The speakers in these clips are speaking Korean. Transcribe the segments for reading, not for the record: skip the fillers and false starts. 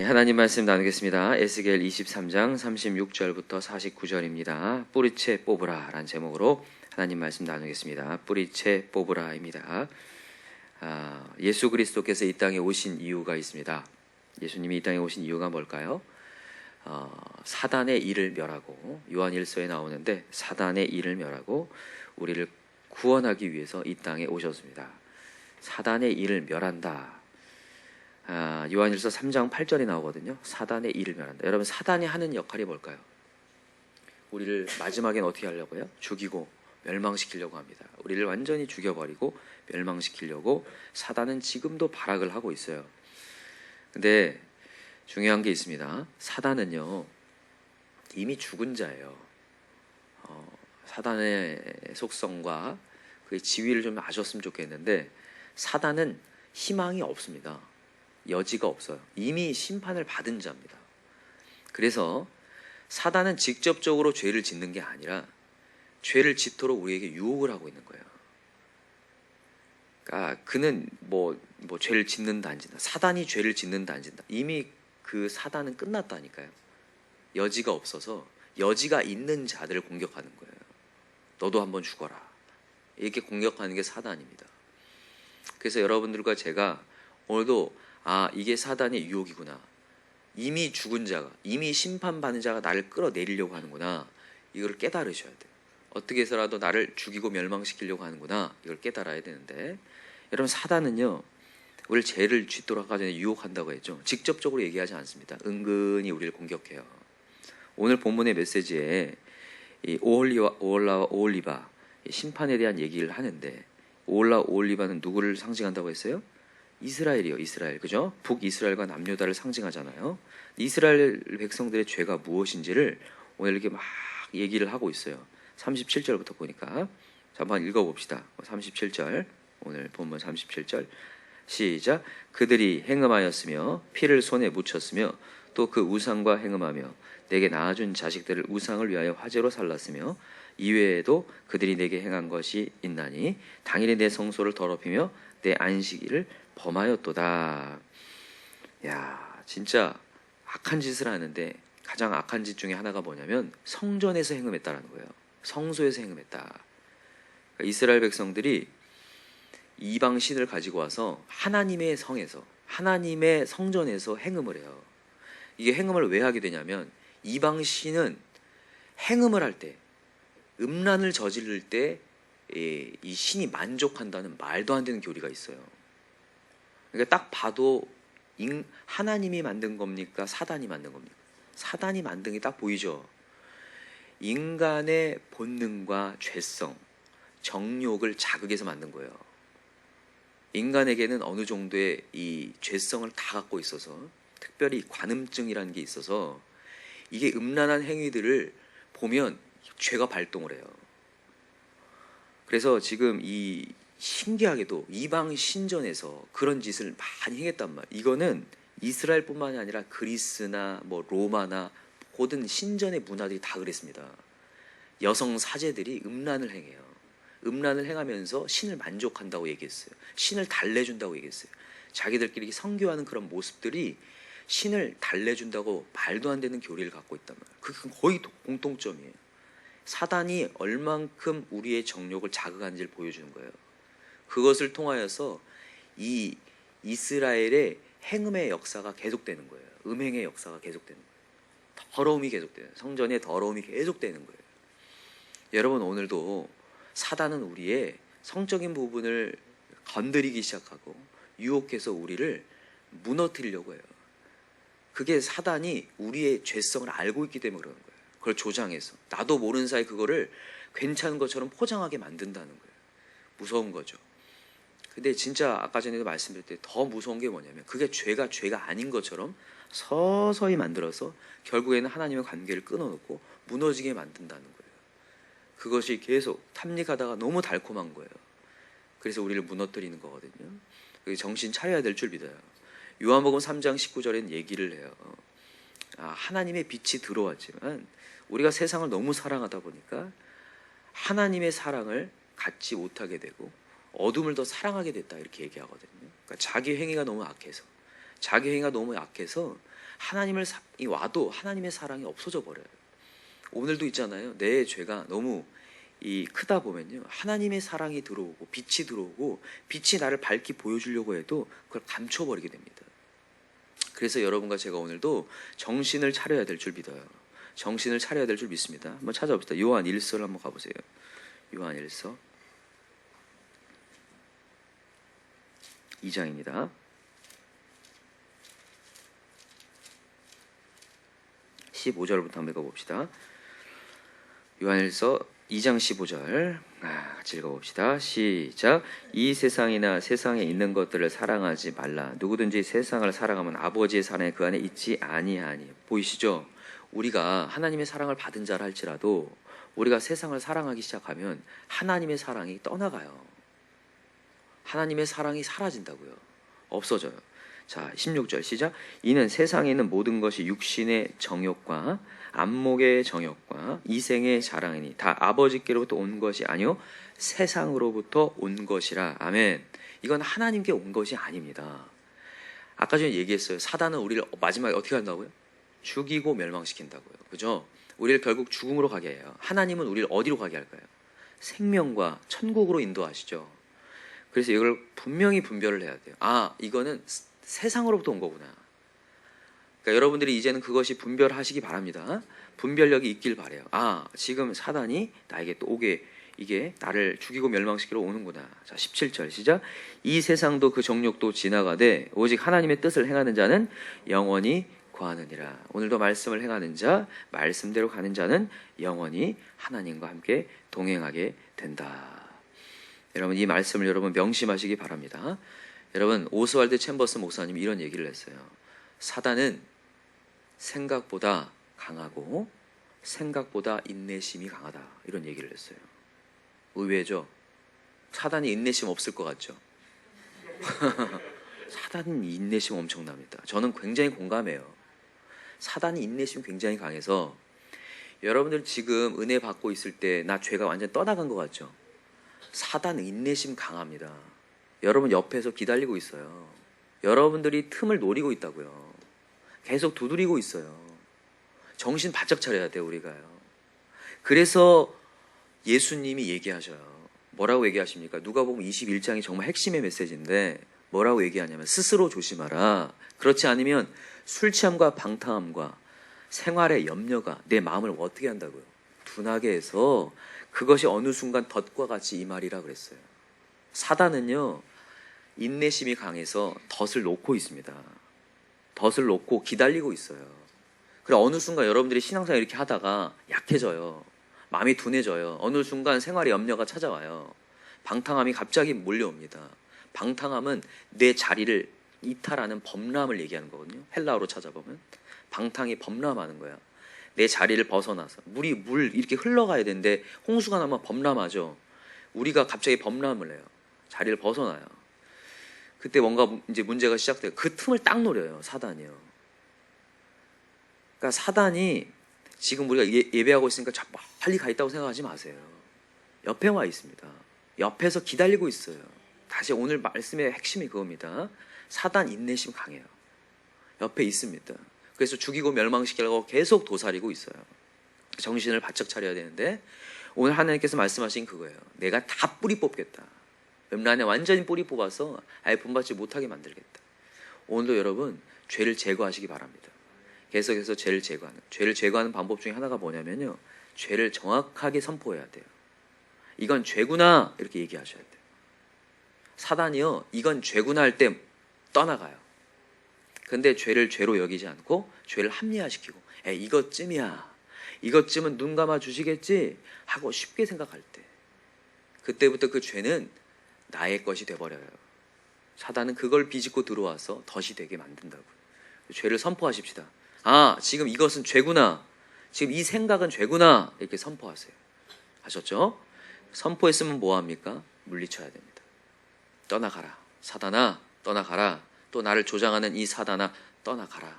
하나님 말씀 나누겠습니다. 에스겔 23장 36절부터 49절입니다. 뿌리채 뽑으라 라는 제목으로 하나님 말씀 나누겠습니다. 뿌리채 뽑으라입니다. 예수 그리스도께서 이 땅에 오신 이유가 있습니다. 예수님이 이 땅에 오신 이유가 뭘까요? 사단의 일을 멸하고, 요한일서에 나오는데 사단의 일을 멸하고 우리를 구원하기 위해서 이 땅에 오셨습니다. 사단의 일을 멸한다. 요한일서 3장 8절이 나오거든요. 사단의 일을 멸한다. 여러분, 사단이 하는 역할이 뭘까요? 우리를 마지막엔 어떻게 하려고요? 죽이고 멸망시키려고 합니다. 우리를 완전히 죽여버리고 멸망시키려고 사단은 지금도 발악을 하고 있어요. 근데 중요한 게 있습니다. 사단은요, 이미 죽은 자예요. 사단의 속성과 그 지위를 좀 아셨으면 좋겠는데, 사단은 희망이 없습니다. 여지가 없어요. 이미 심판을 받은 자입니다. 그래서 사단은 직접적으로 죄를 짓는 게 아니라 죄를 짓도록 우리에게 유혹을 하고 있는 거예요. 그러니까 그는 뭐 죄를 짓는다 안 짓는다, 사단이 죄를 짓는다 안 짓는다, 이미 그 사단은 끝났다니까요. 여지가 없어서 여지가 있는 자들을 공격하는 거예요. 너도 한번 죽어라, 이렇게 공격하는 게 사단입니다. 그래서 여러분들과 제가 오늘도 이게 사단의 유혹이구나, 이미 죽은 자가, 이미 심판받은 자가 나를 끌어내리려고 하는구나, 이걸 깨달으셔야 돼요. 어떻게 해서라도 나를 죽이고 멸망시키려고 하는구나, 이걸 깨달아야 되는데, 여러분, 사단은요, 우리를 죄를 짓도록 아까 전에 유혹한다고 했죠. 직접적으로 얘기하지 않습니다. 은근히 우리를 공격해요. 오늘 본문의 메시지에 이 오홀라와 오홀리바, 심판에 대한 얘기를 하는데, 오홀리바는 누구를 상징한다고 했어요? 이스라엘이요, 이스라엘. 그죠? 북이스라엘과 남유다를 상징하잖아요. 이스라엘 백성들의 죄가 무엇인지를 오늘 이렇게 막 얘기를 하고 있어요. 37절부터 보니까. 자, 한번 읽어봅시다. 37절, 오늘 본문 37절 시작. 그들이 행음하였으며 피를 손에 묻혔으며 또 그 우상과 행음하며 내게 낳아준 자식들을 우상을 위하여 화제로 살랐으며 이외에도 그들이 내게 행한 것이 있나니 당일에 내 성소를 더럽히며 내 안식일을 범하였도다. 야, 진짜 악한 짓을 하는데 가장 악한 짓 중에 하나가 뭐냐면 성전에서 행음했다라는 거예요. 성소에서 행음했다. 그러니까 이스라엘 백성들이 이방 신을 가지고 와서 하나님의 성에서, 하나님의 성전에서 행음을 해요. 이게 행음을 왜 하게 되냐면, 이방 신은 행음을 할 때, 음란을 저지를 때 이 신이 만족한다는 말도 안 되는 교리가 있어요. 그러니까 딱 봐도 하나님이 만든 겁니까? 사단이 만든 겁니까? 사단이 만든 게 딱 보이죠. 인간의 본능과 죄성, 정욕을 자극해서 만든 거예요. 인간에게는 어느 정도의 이 죄성을 다 갖고 있어서, 특별히 관음증이라는 게 있어서 이게 음란한 행위들을 보면 죄가 발동을 해요. 그래서 지금 이 신기하게도 이방 신전에서 그런 짓을 많이 행했단 말이에요. 이거는 이스라엘뿐만이 아니라 그리스나 로마나 모든 신전의 문화들이 다 그랬습니다. 여성 사제들이 음란을 행해요. 음란을 행하면서 신을 만족한다고 얘기했어요. 신을 달래준다고 얘기했어요. 자기들끼리 성교하는 그런 모습들이 신을 달래준다고 말도 안 되는 교리를 갖고 있단 말이에요. 그건 거의 공통점이에요. 사단이 얼만큼 우리의 정욕을 자극하는지를 보여주는 거예요. 그것을 통하여서 이 이스라엘의 행음의 역사가 계속되는 거예요. 음행의 역사가 계속되는 거예요. 더러움이 계속돼요. 성전의 더러움이 계속되는 거예요. 여러분, 오늘도 사단은 우리의 성적인 부분을 건드리기 시작하고 유혹해서 우리를 무너뜨리려고 해요. 그게 사단이 우리의 죄성을 알고 있기 때문에 그러는 거예요. 그걸 조장해서 나도 모르는 사이 그거를 괜찮은 것처럼 포장하게 만든다는 거예요. 무서운 거죠. 근데 진짜 아까 전에도 말씀드릴 때 더 무서운 게 뭐냐면, 그게 죄가 아닌 것처럼 서서히 만들어서 결국에는 하나님의 관계를 끊어놓고 무너지게 만든다는 거예요. 그것이 계속 탐닉하다가 너무 달콤한 거예요. 그래서 우리를 무너뜨리는 거거든요. 정신 차려야 될 줄 믿어요. 요한복음 3장 19절엔 얘기를 해요. 하나님의 빛이 들어왔지만 우리가 세상을 너무 사랑하다 보니까 하나님의 사랑을 갖지 못하게 되고 어둠을 더 사랑하게 됐다, 이렇게 얘기하거든요. 그러니까 자기 행위가 너무 악해서 하나님을 와도 하나님의 사랑이 없어져 버려요. 오늘도 있잖아요. 내 죄가 너무 크다 보면요, 하나님의 사랑이 들어오고 빛이 들어오고 빛이 나를 밝게 보여주려고 해도 그걸 감춰버리게 됩니다. 그래서 여러분과 제가 오늘도 정신을 차려야 될 줄 믿어요. 정신을 차려야 될 줄 믿습니다. 한번 찾아봅시다. 요한 1서를 한번 가보세요. 요한 1서 2장입니다. 15절부터 한번 읽어봅시다. 요한일서 2장 15절 같이 읽어봅시다. 시작. 이 세상이나 세상에 있는 것들을 사랑하지 말라. 누구든지 세상을 사랑하면 아버지의 사랑이 그 안에 있지 아니하니. 보이시죠? 우리가 하나님의 사랑을 받은 자라 할지라도 우리가 세상을 사랑하기 시작하면 하나님의 사랑이 떠나가요. 하나님의 사랑이 사라진다고요. 없어져요. 자, 16절 시작. 이는 세상에 있는 모든 것이 육신의 정욕과 안목의 정욕과 이생의 자랑이니 다 아버지께로부터 온 것이 아니요 세상으로부터 온 것이라. 아멘. 이건 하나님께 온 것이 아닙니다. 아까 전에 얘기했어요. 사단은 우리를 마지막에 어떻게 한다고요? 죽이고 멸망시킨다고요. 그죠? 우리를 결국 죽음으로 가게 해요. 하나님은 우리를 어디로 가게 할까요? 생명과 천국으로 인도하시죠. 그래서 이걸 분명히 분별을 해야 돼요. 아, 이거는 세상으로부터 온 거구나. 그러니까 여러분들이 이제는 그것이 분별하시기 바랍니다. 분별력이 있길 바래요. 아, 지금 사단이 나에게 또 오게, 이게 나를 죽이고 멸망시키러 오는구나. 자, 17절 시작. 이 세상도 그 정욕도 지나가되 오직 하나님의 뜻을 행하는 자는 영원히 거하느니라. 오늘도 말씀을 행하는 자, 말씀대로 가는 자는 영원히 하나님과 함께 동행하게 된다. 여러분, 이 말씀을 여러분 명심하시기 바랍니다. 여러분, 오스왈드 챔버스 목사님이 이런 얘기를 했어요. 사단은 생각보다 강하고 생각보다 인내심이 강하다. 이런 얘기를 했어요. 의외죠? 사단이 인내심 없을 것 같죠? 사단은 인내심 엄청납니다. 저는 굉장히 공감해요. 사단이 인내심 굉장히 강해서 여러분들 지금 은혜 받고 있을 때 나 죄가 완전 떠나간 것 같죠? 사단은 인내심 강합니다. 여러분 옆에서 기다리고 있어요. 여러분들이 틈을 노리고 있다고요. 계속 두드리고 있어요. 정신 바짝 차려야 돼요, 우리가요. 그래서 예수님이 얘기하셔요. 뭐라고 얘기하십니까? 누가복음 21장이 정말 핵심의 메시지인데 뭐라고 얘기하냐면 스스로 조심하라. 그렇지 않으면 술 취함과 방탕함과 생활의 염려가 내 마음을 어떻게 한다고요? 둔하게 해서 그것이 어느 순간 덫과 같이 이 말이라 그랬어요. 사단은요, 인내심이 강해서 덫을 놓고 있습니다. 덫을 놓고 기다리고 있어요. 그래 어느 순간 여러분들이 신앙생활 이렇게 하다가 약해져요. 마음이 둔해져요. 어느 순간 생활의 염려가 찾아와요. 방탕함이 갑자기 몰려옵니다. 방탕함은 내 자리를 이탈하는 범람을 얘기하는 거거든요. 헬라어로 찾아보면 방탕이 범람하는 거야. 내 자리를 벗어나서 물 이렇게 흘러가야 되는데 홍수가 나면 범람하죠. 우리가 갑자기 범람을 해요. 자리를 벗어나요. 그때 뭔가 이제 문제가 시작돼요. 그 틈을 딱 노려요, 사단이요. 그러니까 사단이 지금 우리가 예배하고 있으니까 저 멀리 가 있다고 생각하지 마세요. 옆에 와 있습니다. 옆에서 기다리고 있어요. 다시 오늘 말씀의 핵심이 그겁니다. 사단 인내심 강해요. 옆에 있습니다. 그래서 죽이고 멸망시키려고 계속 도사리고 있어요. 정신을 바짝 차려야 되는데 오늘 하나님께서 말씀하신 그거예요. 내가 다 뿌리 뽑겠다. 렘란에 완전히 뿌리 뽑아서 아예 본받지 못하게 만들겠다. 오늘도 여러분 죄를 제거하시기 바랍니다. 계속해서 죄를 제거하는 방법 중에 하나가 뭐냐면요, 죄를 정확하게 선포해야 돼요. 이건 죄구나 이렇게 얘기하셔야 돼요. 사단이요, 이건 죄구나 할 때 떠나가요. 근데 죄를 죄로 여기지 않고 죄를 합리화시키고 이것쯤은 눈 감아 주시겠지 하고 쉽게 생각할 때, 그때부터 그 죄는 나의 것이 돼버려요. 사단은 그걸 비집고 들어와서 덫이 되게 만든다고요. 죄를 선포하십시다. 아, 지금 이것은 죄구나. 지금 이 생각은 죄구나. 이렇게 선포하세요. 아셨죠? 선포했으면 뭐합니까? 물리쳐야 됩니다. 떠나가라. 사단아, 떠나가라. 또 나를 조장하는 이 사단아, 떠나가라.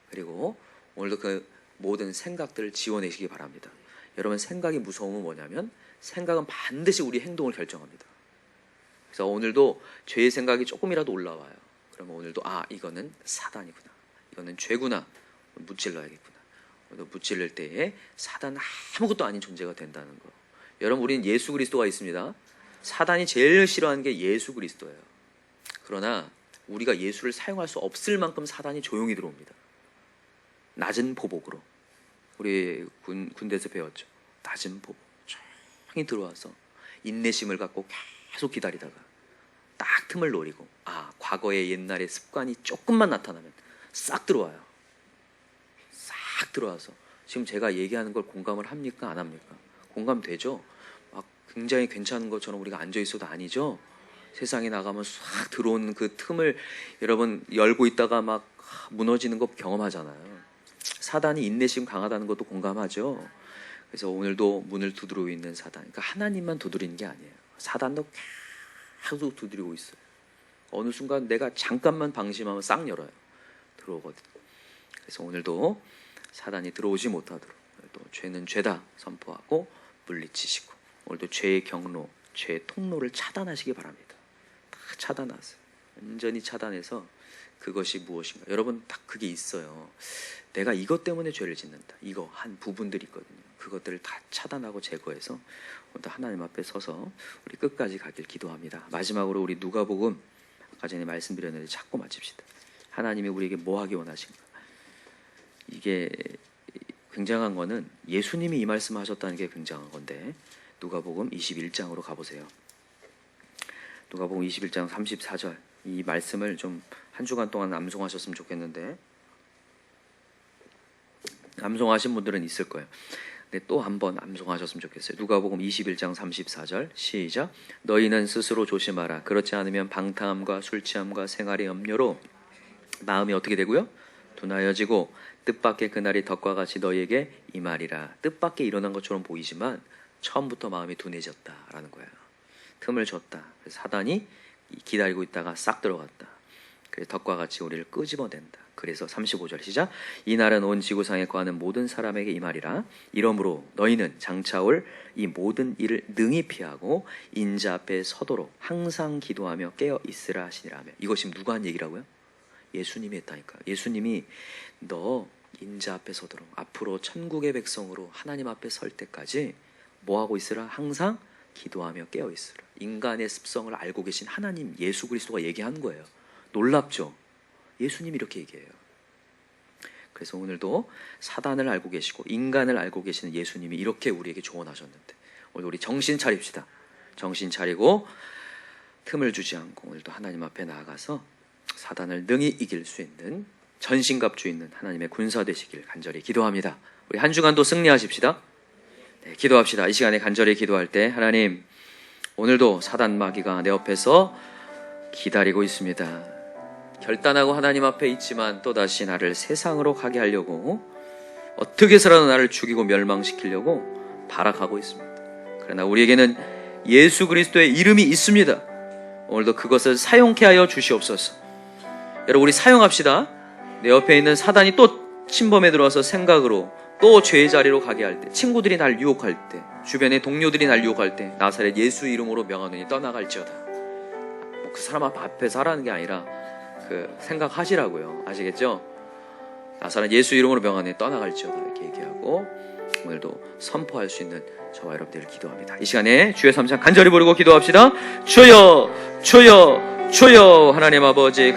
그리고 오늘도 그 모든 생각들을 지워내시기 바랍니다. 여러분, 생각이 무서움은 뭐냐면 생각은 반드시 우리 행동을 결정합니다. 그래서 오늘도 죄의 생각이 조금이라도 올라와요. 그러면 오늘도 이거는 사단이구나. 이거는 죄구나. 무찔러야겠구나. 무찔릴 때에 사단은 아무것도 아닌 존재가 된다는 거. 여러분, 우리는 예수 그리스도가 있습니다. 사단이 제일 싫어하는 게 예수 그리스도예요. 그러나 우리가 예수를 사용할 수 없을 만큼 사단이 조용히 들어옵니다. 낮은 보복으로. 우리 군대에서 배웠죠. 낮은 보복. 조용히 들어와서 인내심을 갖고 계속 기다리다가 딱 틈을 노리고, 과거의 옛날의 습관이 조금만 나타나면 싹 들어와요. 싹 들어와서 지금 제가 얘기하는 걸 공감을 합니까? 안 합니까? 공감되죠? 막 굉장히 괜찮은 것처럼 우리가 앉아있어도 아니죠? 세상에 나가면 싹 들어오는 그 틈을 여러분 열고 있다가 막 무너지는 거 경험하잖아요. 사단이 인내심 강하다는 것도 공감하죠? 그래서 오늘도 문을 두드리고 있는 사단, 그러니까 하나님만 두드리는 게 아니에요. 사단도 계속 두드리고 있어요. 어느 순간 내가 잠깐만 방심하면 싹 열어요. 들어오거든요. 그래서 오늘도 사단이 들어오지 못하도록 또 죄는 죄다 선포하고 물리치시고, 오늘도 죄의 경로, 죄의 통로를 차단하시기 바랍니다. 다 차단하세요. 완전히 차단해서 그것이 무엇인가. 여러분 딱 그게 있어요. 내가 이것 때문에 죄를 짓는다. 이거 한 부분들이 있거든요. 그것들을 다 차단하고 제거해서 오늘도 하나님 앞에 서서 우리 끝까지 가길 기도합니다. 마지막으로 우리 누가복음, 아까 전에 말씀드렸는데 자꾸 맞춥시다. 하나님이 우리에게 뭐 하기 원하신가. 이게 굉장한 거는 예수님이 이 말씀을 하셨다는 게 굉장한 건데, 누가복음 21장으로 가보세요. 누가복음 21장 34절, 이 말씀을 좀 한 주간 동안 암송하셨으면 좋겠는데, 암송하신 분들은 있을 거예요. 근데 또 한번 암송하셨으면 좋겠어요. 누가복음 21장 34절 시작. 너희는 스스로 조심하라. 그렇지 않으면 방탕함과 술취함과 생활의 염려로 마음이 어떻게 되고요? 둔하여지고 뜻밖의 그날이 덕과 같이 너희에게 임하리라. 뜻밖의 일어난 것처럼 보이지만 처음부터 마음이 둔해졌다라는 거예요. 틈을 줬다. 그래서 사단이 기다리고 있다가 싹 들어갔다. 그래서 덕과 같이 우리를 끄집어낸다. 그래서 35절 시작. 이 날은 온 지구상에 거하는 모든 사람에게 임하리라. 이러므로 너희는 장차올 이 모든 일을 능히 피하고 인자 앞에 서도록 항상 기도하며 깨어 있으라 하시니라며. 이것이 누가 한 얘기라고요? 예수님이 했다니까. 예수님이 너 인자 앞에 서도록, 앞으로 천국의 백성으로 하나님 앞에 설 때까지 뭐 하고 있으라? 항상 기도하며 깨어 있으라. 인간의 습성을 알고 계신 하나님 예수 그리스도가 얘기한 거예요. 놀랍죠? 예수님이 이렇게 얘기해요. 그래서 오늘도 사단을 알고 계시고 인간을 알고 계시는 예수님이 이렇게 우리에게 조언하셨는데, 오늘 우리 정신 차립시다. 정신 차리고 틈을 주지 않고 오늘도 하나님 앞에 나아가서 사단을 능히 이길 수 있는 전신갑주 있는 하나님의 군사 되시길 간절히 기도합니다. 우리 한 주간도 승리하십시다. 네, 기도합시다. 이 시간에 간절히 기도할 때, 하나님 오늘도 사단 마귀가 내 옆에서 기다리고 있습니다. 결단하고 하나님 앞에 있지만 또다시 나를 세상으로 가게 하려고, 어떻게 해서라도 나를 죽이고 멸망시키려고 발악하고 있습니다. 그러나 우리에게는 예수 그리스도의 이름이 있습니다. 오늘도 그것을 사용케 하여 주시옵소서. 여러분 우리 사용합시다. 내 옆에 있는 사단이 또 침범에 들어와서 생각으로 또 죄의 자리로 가게 할 때, 친구들이 날 유혹할 때, 주변의 동료들이 날 유혹할 때, 나사렛 예수 이름으로 명하노니 떠나갈지어다. 그 사람 앞에서 하라는 게 아니라 생각하시라고요. 아시겠죠? 나사렛 예수 이름으로 명하노니 떠나갈지어다 이렇게 얘기하고 오늘도 선포할 수 있는 저와 여러분들을 기도합니다. 이 시간에 주의 삼창 간절히 부르고 기도합시다. 주여 주여 주여. 하나님 아버지